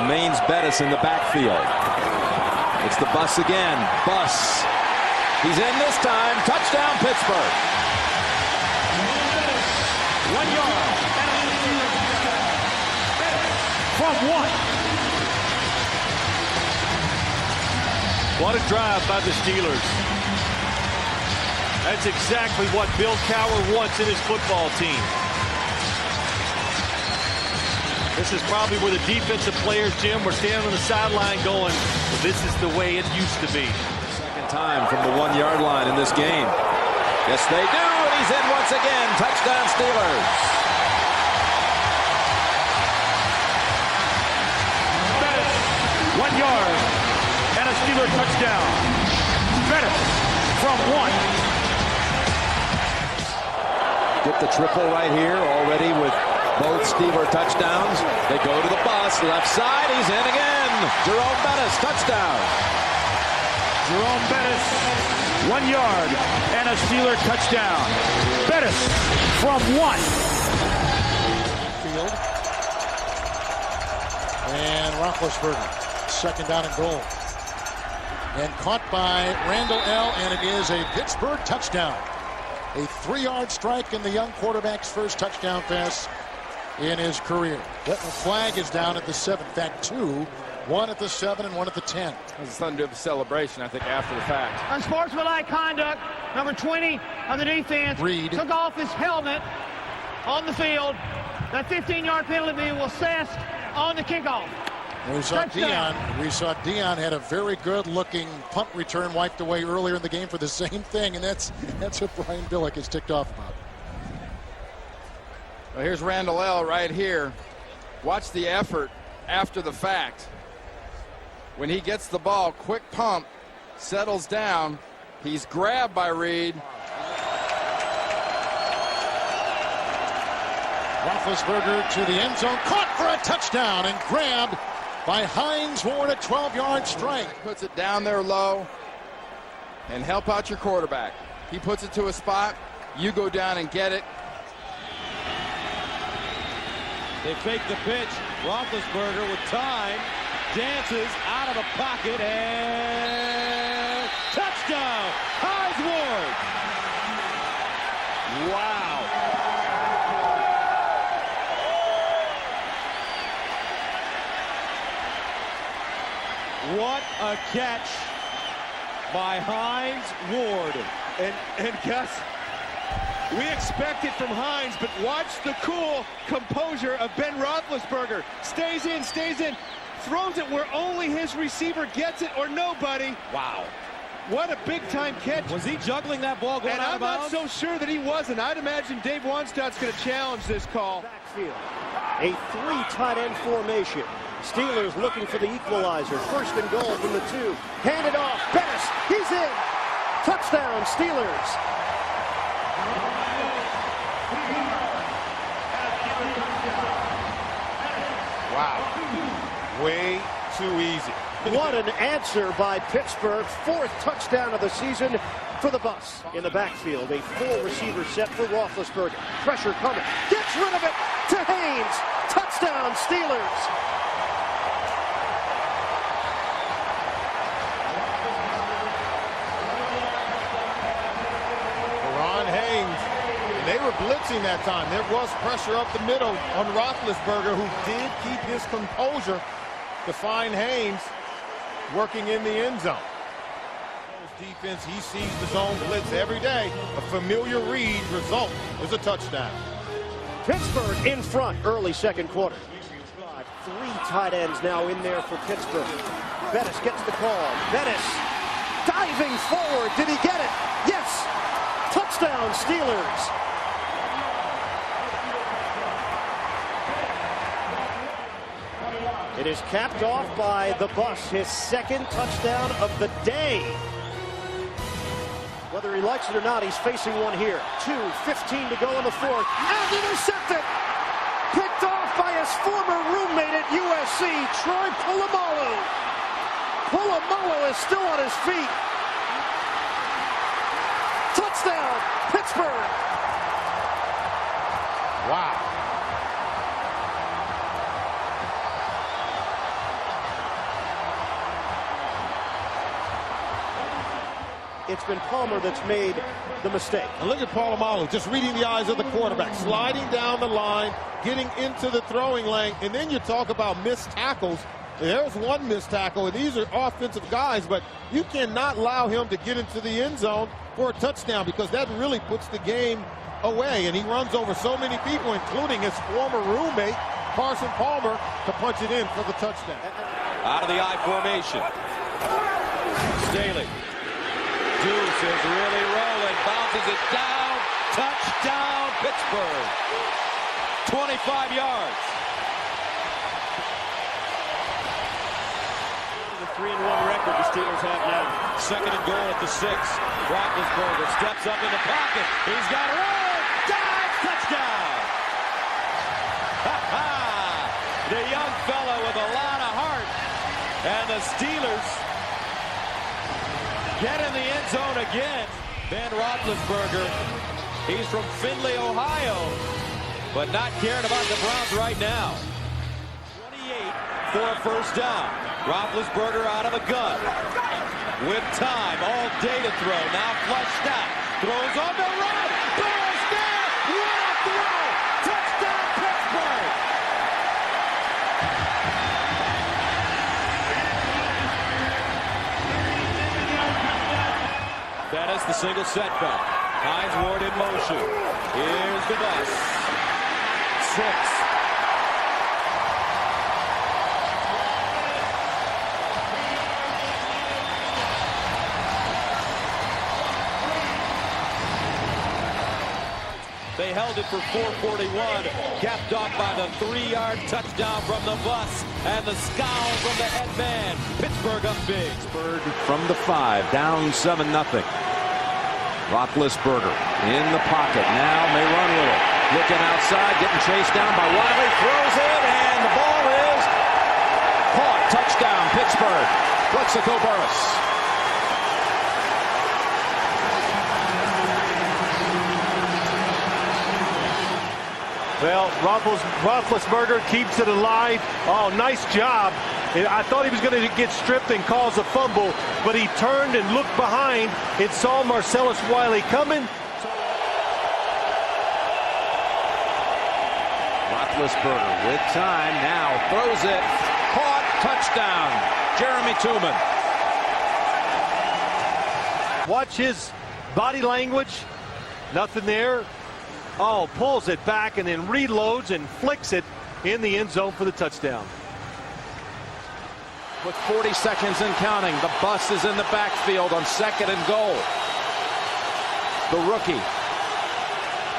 Remains Bettis in the backfield. It's the bus again. Bus. He's in this time. Touchdown, Pittsburgh. 1 yard. From 1. What a drive by the Steelers. That's exactly what Bill Cowher wants in his football team. This is probably where the defensive players, Jim, were standing on the sideline going, well, this is the way it used to be. Second time from the 1 yard line in this game. Yes, they do, and he's in once again. Touchdown, Steelers. Bettis, 1 yard, and a Steeler touchdown. Bettis from 1. Get the triple right here already with both Steeler touchdowns. They go to the bus, left side, he's in again. Jerome Bettis, touchdown. Jerome Bettis, 1 yard, and a Steeler touchdown. Bettis from 1. Field. And Roethlisberger, second down and goal. And caught by Randle L, and it is a Pittsburgh touchdown. A 3-yard strike in the young quarterback's first touchdown pass in his career. The flag is down at the 7. In fact, 2. 1 at the 7 and 1 at the 10. There's something to do with the celebration, I think, after the fact. Unsportsmanlike conduct. Number 20 of the defense Reed took off his helmet on the field. That 15-yard penalty will assessed on the kickoff. We saw Dion had a very good-looking punt return wiped away earlier in the game for the same thing, and that's what Brian Billick is ticked off about. Well, here's Randle L right here. Watch the effort after the fact. When he gets the ball, quick pump, settles down. He's grabbed by Reed. Roethlisberger to the end zone, caught for a touchdown and grabbed by Hines Ward, a 12-yard strike. Puts it down there low and help out your quarterback. He puts it to a spot, you go down and get it. They fake the pitch. Roethlisberger with time. Dances out of the pocket and touchdown. Hines Ward. Wow. What a catch by Hines Ward. And Gus, we expect it from Hines, but watch the cool composure of Ben Roethlisberger. Stays in, throws it where only his receiver gets it or nobody. Wow. What a big-time catch. Was he juggling that ball going out of bounds? I'm not so sure that he wasn't. I'd imagine Dave Wannstedt's going to challenge this call. Backfield. A 3 tight end formation. Steelers looking for the equalizer. First and goal from the 2. Handed off. Bettis. He's in. Touchdown, Steelers. Wow. Way too easy. What an answer by Pittsburgh. 4th touchdown of the season for the bus. In the backfield, a 4-receiver set for Roethlisberger. Pressure coming. Gets rid of it to Haynes. Touchdown, Steelers. They were blitzing that time. There was pressure up the middle on Roethlisberger, who did keep his composure to find Haynes working in the end zone. Defense, he sees the zone blitz every day. A familiar read, result is a touchdown. Pittsburgh in front early second quarter. 3 tight ends now in there for Pittsburgh. Bettis gets the call. Bettis diving forward. Did he get it? Yes. Touchdown, Steelers. It is capped off by the bus, his 2nd touchdown of the day. Whether he likes it or not, he's facing one here. 2:15 to go in the 4th, and intercepted! Picked off by his former roommate at USC, Troy Polamalu. Polamalu is still on his feet. Touchdown, Pittsburgh! Wow. it's been Palmer that's made the mistake. And look at Polamalu, just reading the eyes of the quarterback, sliding down the line, getting into the throwing lane, and then you talk about missed tackles. There's one missed tackle, and these are offensive guys, but you cannot allow him to get into the end zone for a touchdown because that really puts the game away, and he runs over so many people, including his former roommate, Carson Palmer, to punch it in for the touchdown. Out of the I formation. Staley. Deuce is really rolling, bounces it down, touchdown, Pittsburgh. 25 yards. The 3-1 record the Steelers have now. Second and goal at the 6. Roethlisberger steps up in the pocket. He's got room. Dive, touchdown. The young fellow with a lot of heart. And the Steelers get in the end zone again. Ben Roethlisberger. He's from Findlay, Ohio, but not caring about the Browns right now. 28 for a first down. Roethlisberger out of a gun. With time, all day to throw. Now flushed out. Throws on the run. Burress there. What a throw. Touchdown, Pittsburgh. Bettis, the single setback. Hines Ward in motion. Here's the bus. 6. They held it for 441, capped off by the 3-yard touchdown from the bus and the scowl from the head man. Pittsburgh up big. Pittsburgh from the 5, down 7-0. Roethlisberger in the pocket, now may run with it. Looking outside, getting chased down by Wiley, throws it, and the ball is caught. Touchdown, Pittsburgh. Plexico Burress. Well, Roethlisberger keeps it alive. Oh, nice job. I thought he was going to get stripped and cause a fumble, but he turned and looked behind and saw Marcellus Wiley coming. Roethlisberger with time, now throws it. Caught, touchdown. Jeremy Tooman. Watch his body language. Nothing there. Oh, pulls it back and then reloads and flicks it in the end zone for the touchdown. With 40 seconds and counting, the bus is in the backfield on 2nd and goal. The rookie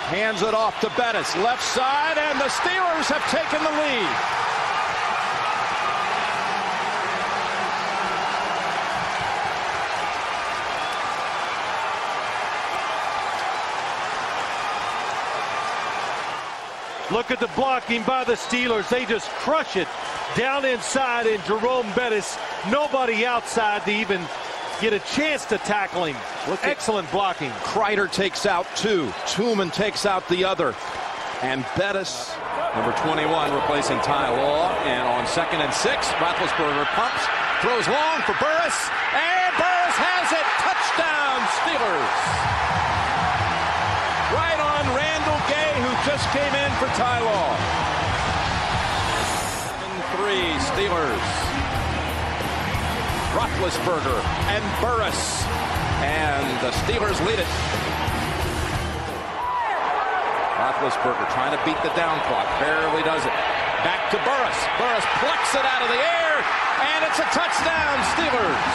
hands it off to Bettis, left side, and the Steelers have taken the lead. Look at the blocking by the Steelers. They just crush it down inside, and Jerome Bettis, nobody outside to even get a chance to tackle him. Excellent blocking. Kreider takes out 2. Tooman takes out the other. And Bettis, number 21, replacing Ty Law. And on 2nd and 6, Roethlisberger pumps, throws long for Burress, and Burress has it. Touchdown, Steelers. Right on Randall Gay, who just came in for Ty Law. 7-3 Steelers. Roethlisberger and Burress, and the Steelers lead it. Roethlisberger trying to beat the down clock, barely does it. Back to Burress. Burress plucks it out of the air, and it's a touchdown, Steelers.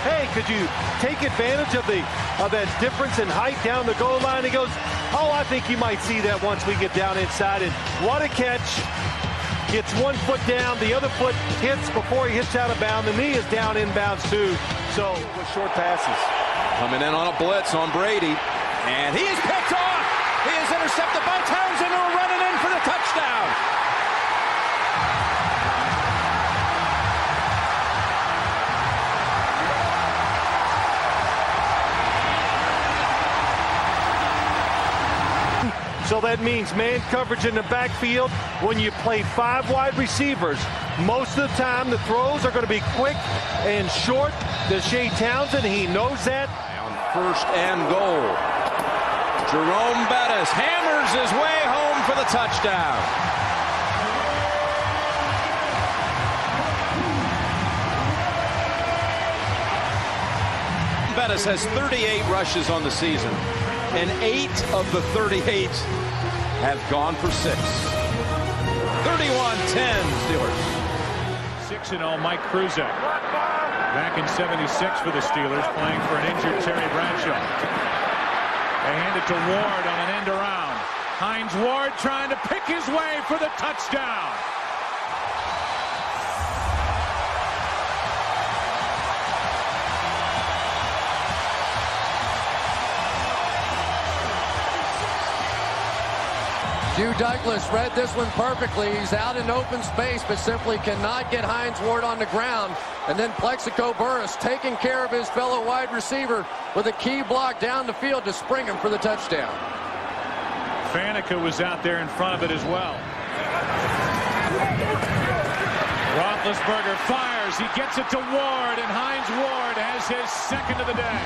Hey, could you take advantage of that difference in height down the goal line? He goes, oh, I think you might see that once we get down inside. And what a catch. Gets one foot down, the other foot hits before he hits out of bounds. The knee is down inbounds too. So with short passes. Coming in on a blitz on Brady, and he is picked off. He is intercepted by Townsend, who will run it in for the touchdown. So that means man coverage in the backfield. When you play 5 wide receivers, most of the time the throws are going to be quick and short to Shea Townsend. He knows that. On 1st and goal. Jerome Bettis hammers his way home for the touchdown. Bettis has 38 rushes on the season, and 8 of the 38 have gone for 6. 31-10 Steelers. 6-0 Mike Kruzak. Back in 76 for the Steelers, playing for an injured Terry Bradshaw. They hand it to Ward on an end around. Hines Ward trying to pick his way for the touchdown. Hugh Douglas read this one perfectly. He's out in open space, but simply cannot get Hines Ward on the ground. And then Plexico Burress taking care of his fellow wide receiver with a key block down the field to spring him for the touchdown. Faneca was out there in front of it as well. Roethlisberger fires. He gets it to Ward, and Hines Ward has his 2nd of the day.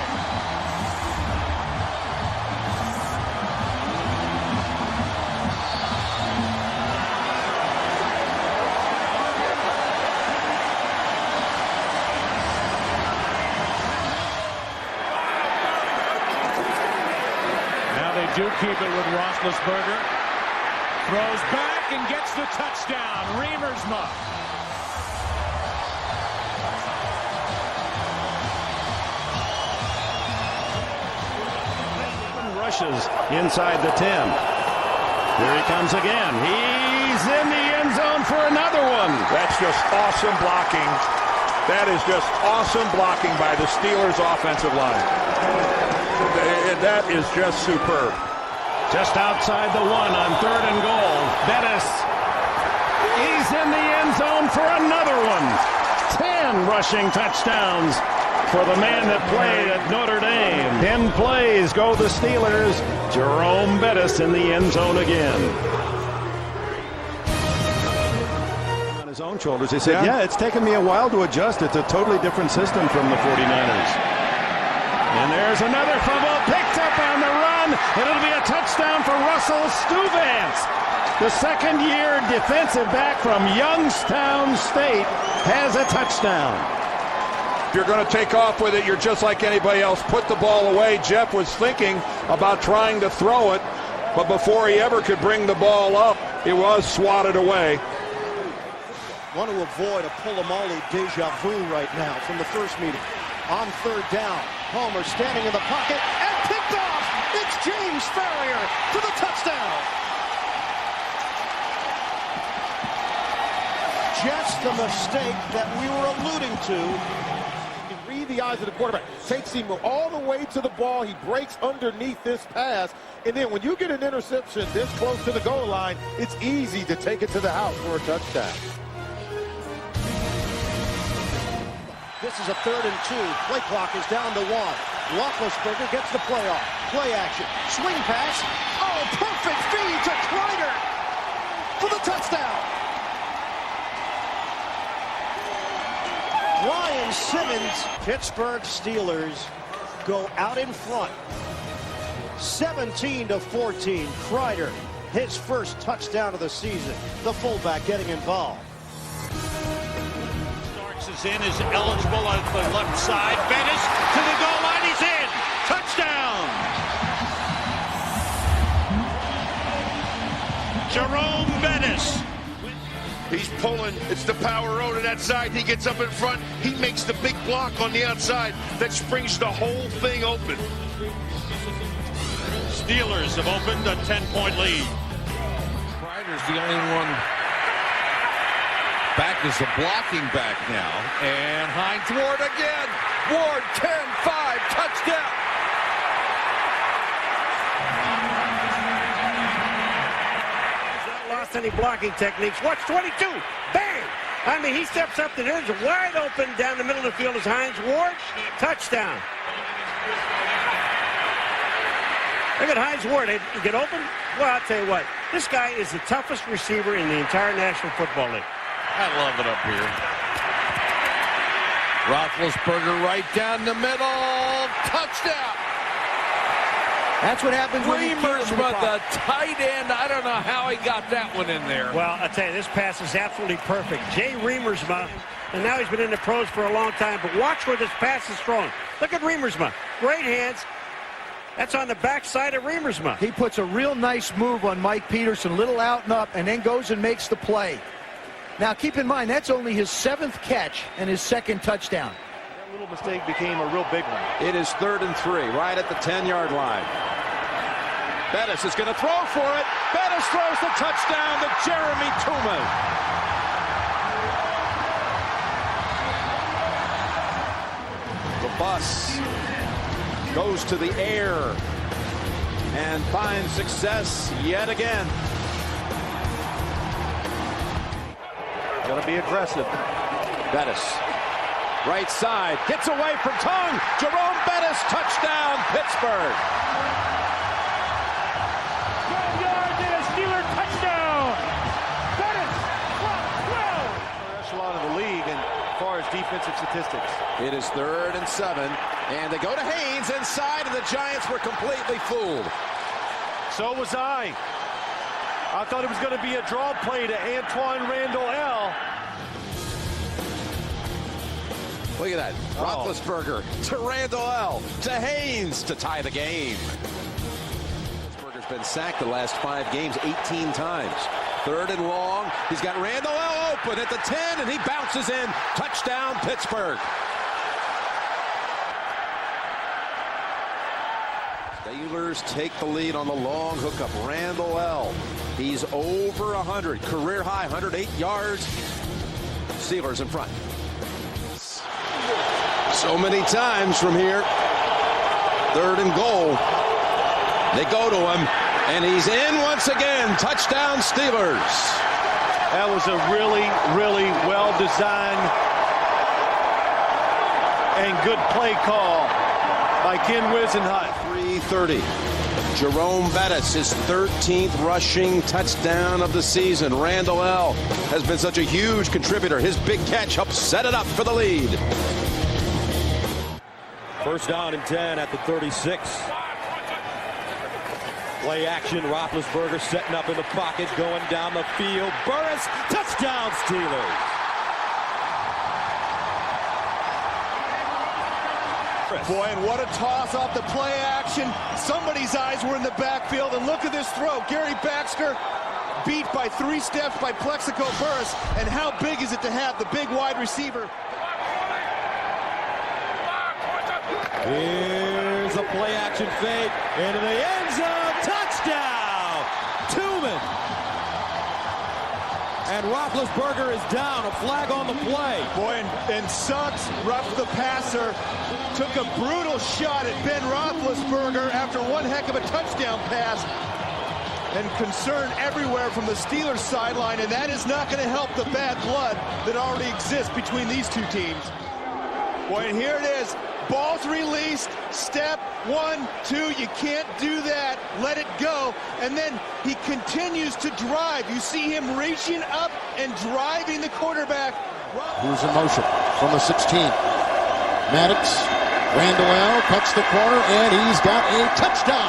Do keep it with Roethlisberger. Throws back and gets the touchdown. Reamersma. Rushes inside the 10. Here he comes again. He's in the end zone for another one. That's just awesome blocking. That is just awesome blocking by the Steelers offensive line. That is just superb. Just outside the 1 on 3rd and goal. Bettis. He's in the end zone for another one. 10 rushing touchdowns for the man that played at Notre Dame. 10 plays go the Steelers. Jerome Bettis in the end zone again. On his own shoulders, he said, yeah, it's taken me a while to adjust. It's a totally different system from the 49ers. And there's another fumble picked up on the run. It'll be a touchdown for Russell Stuvance. The 2nd-year defensive back from Youngstown State has a touchdown. If you're going to take off with it, you're just like anybody else. Put the ball away. Jeff was thinking about trying to throw it, but before he ever could bring the ball up, it was swatted away. Want to avoid a Polamalu deja vu right now from the first meeting. On 3rd down, Homer standing in the pocket and picked off. It's James Farrior for the touchdown. Just the mistake that we were alluding to. You can read the eyes of the quarterback. Takes him all the way to the ball. He breaks underneath this pass. And then when you get an interception this close to the goal line, it's easy to take it to the house for a touchdown. This is a 3rd and 2. Play clock is down to 1. Roethlisberger gets the play off. Play action. Swing pass. Oh, perfect feed to Kreider for the touchdown. Ryan Simmons. Pittsburgh Steelers go out in front. 17-14. Kreider, his first touchdown of the season. The fullback getting involved. Is in, is eligible on the left side. Bettis to the goal line. He's in. Touchdown. Jerome Bettis. He's pulling. It's the power road to that side. He gets up in front. He makes the big block on the outside that springs the whole thing open. Steelers have opened a 10-point lead. Kreider's the only one back as the blocking back now. And Hines Ward again. Ward 10-5 touchdown. He's not lost any blocking techniques. Watch 22. Bang! I mean, he steps up. There's wide open down the middle of the field is Hines Ward. Touchdown. Look at Hines Ward. He get open. Well, I'll tell you what. This guy is the toughest receiver in the entire National Football League. I love it up here. Roethlisberger right down the middle. Touchdown. That's what happens when he keeps the tight end. I don't know how he got that one in there. Well, I'll tell you, this pass is absolutely perfect. Jay Reamersma, and now he's been in the pros for a long time, but watch where this pass is thrown. Look at Reamersma. Great hands. That's on the backside of Reamersma. He puts a real nice move on Mike Peterson, little out and up, and then goes and makes the play. Now, keep in mind, that's only his 7th catch and his 2nd touchdown. That little mistake became a real big one. It is 3rd and 3, right at the 10-yard line. Bettis is going to throw for it. Bettis throws the touchdown to Jeremy Tooman. The bus goes to the air and finds success yet again. Going to be aggressive. Bettis, right side, gets away from Tongue. Jerome Bettis, touchdown, Pittsburgh. 12 yards and a Steeler touchdown. Bettis, 12. Echelon of the league as far as defensive statistics. It is 3rd and 7, and they go to Haynes inside, and the Giants were completely fooled. So was I. I thought it was going to be a draw play to Randle L. Look at that. Roethlisberger to Randle L. To Haynes to tie the game. Roethlisberger's been sacked the last 5 games 18 times. 3rd and long. He's got Randle L open at the 10, and he bounces in. Touchdown, Pittsburgh. Steelers take the lead on the long hookup. Randle L. He's over 100. Career high, 108 yards. Steelers in front. So many times from here. 3rd and goal. They go to him, and he's in once again. Touchdown, Steelers. That was a really, really well-designed and good play call by Ken Wisenhunt. 3:30. Jerome Bettis, his 13th rushing touchdown of the season. Randle L. has been such a huge contributor. His big catch helped set it up for the lead. 1st down and 10 at the 36. Play action. Roethlisberger setting up in the pocket, going down the field. Burress, touchdown Steelers. Boy, and what a toss off the play action. Somebody's eyes were in the backfield, and look at this throw. Gary Baxter beat by 3 steps by Plexico Burress, and how big is it to have the big wide receiver? Here's a play action fake into the end zone. Touchdown! Tooman. And Roethlisberger is down. A flag on the play. Boy, and Suggs, rough the passer, took a brutal shot at Ben Roethlisberger after one heck of a touchdown pass. And concern everywhere from the Steelers sideline, and that is not going to help the bad blood that already exists between these two teams. Boy, and here it is. Ball's released. Step 1, 2. You can't do that. Let it go. And then he continues to drive. You see him reaching up and driving the quarterback. Who's in motion from the 16. Maddox, Randle L cuts the corner, and he's got a touchdown.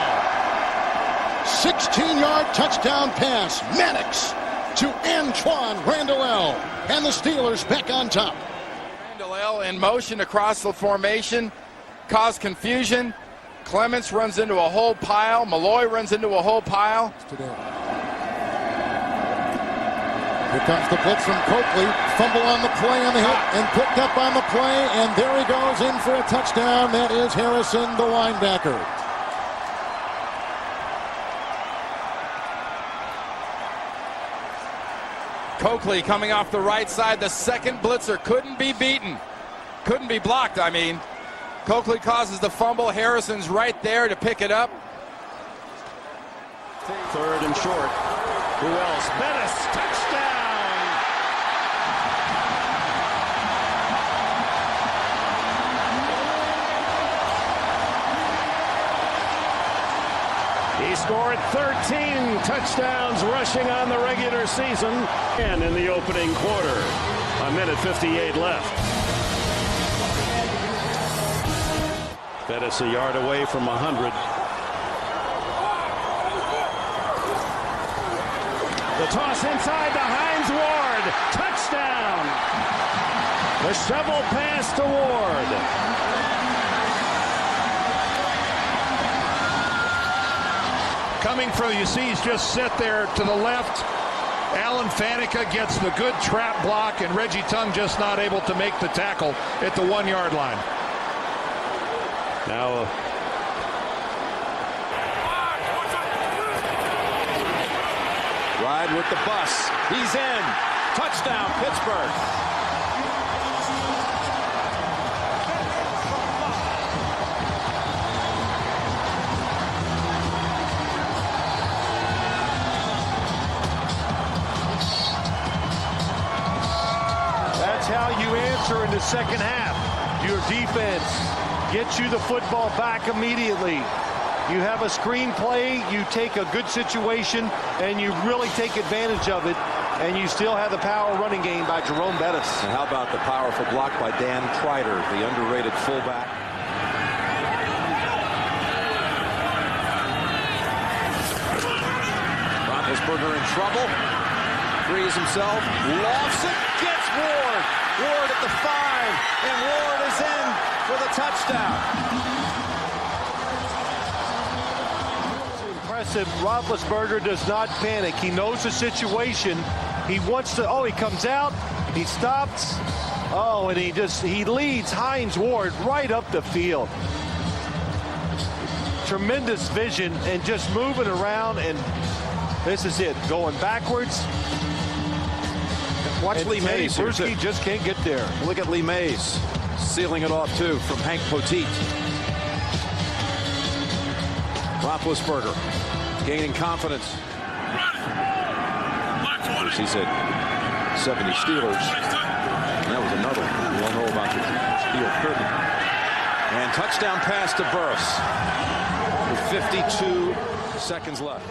16-yard touchdown pass. Maddox to Randle L. And the Steelers back on top. Randle in motion across the formation, caused confusion. Clements runs into a whole pile. Malloy runs into a whole pile. Here comes the blitz from Coakley. Fumble on the play on the hit and picked up on the play, and there he goes in for a touchdown. That is Harrison, the linebacker. Coakley coming off the right side. The second blitzer couldn't be beaten. Couldn't be blocked, I mean. Coakley causes the fumble. Harrison's right there to pick it up. 3rd and short. Who else? Bettis, touchdown! He's scored 13 touchdowns rushing on the regular season. And in the opening quarter, 1:58 left. Bettis a yard away from 100. The toss inside to Hines Ward. Touchdown. The shovel pass to Ward. Coming from, you see he's just set there to the left. Alan Faneca gets the good trap block, and Reggie Tongue just not able to make the tackle at the 1 yard line. Now Ride with the bus. He's in. Touchdown, Pittsburgh. That's how you answer in the second half. Your defense gets you the football back immediately. You have a screen play, you take a good situation, and you really take advantage of it, and you still have the power running game by Jerome Bettis. And how about the powerful block by Dan Kreider, the underrated fullback? Roethlisberger in trouble. Frees himself, lofts it, gets Ward. Ward at the 5, and Ward is in for the touchdown. Impressive. Roethlisberger does not panic. He knows the situation. He wants to, he comes out, he stops, and he leads Hines Ward right up the field. Tremendous vision and just moving around, and this is it, going backwards. Watch Lee Mays here, too. He just can't get there. Look at Lee Mays sealing it off, too, from Hank Poteet. Roethlisberger gaining confidence. He's at 70 Steelers. And that was another one. We all know about the Steel Curtain. And touchdown pass to Burress with 52 seconds left.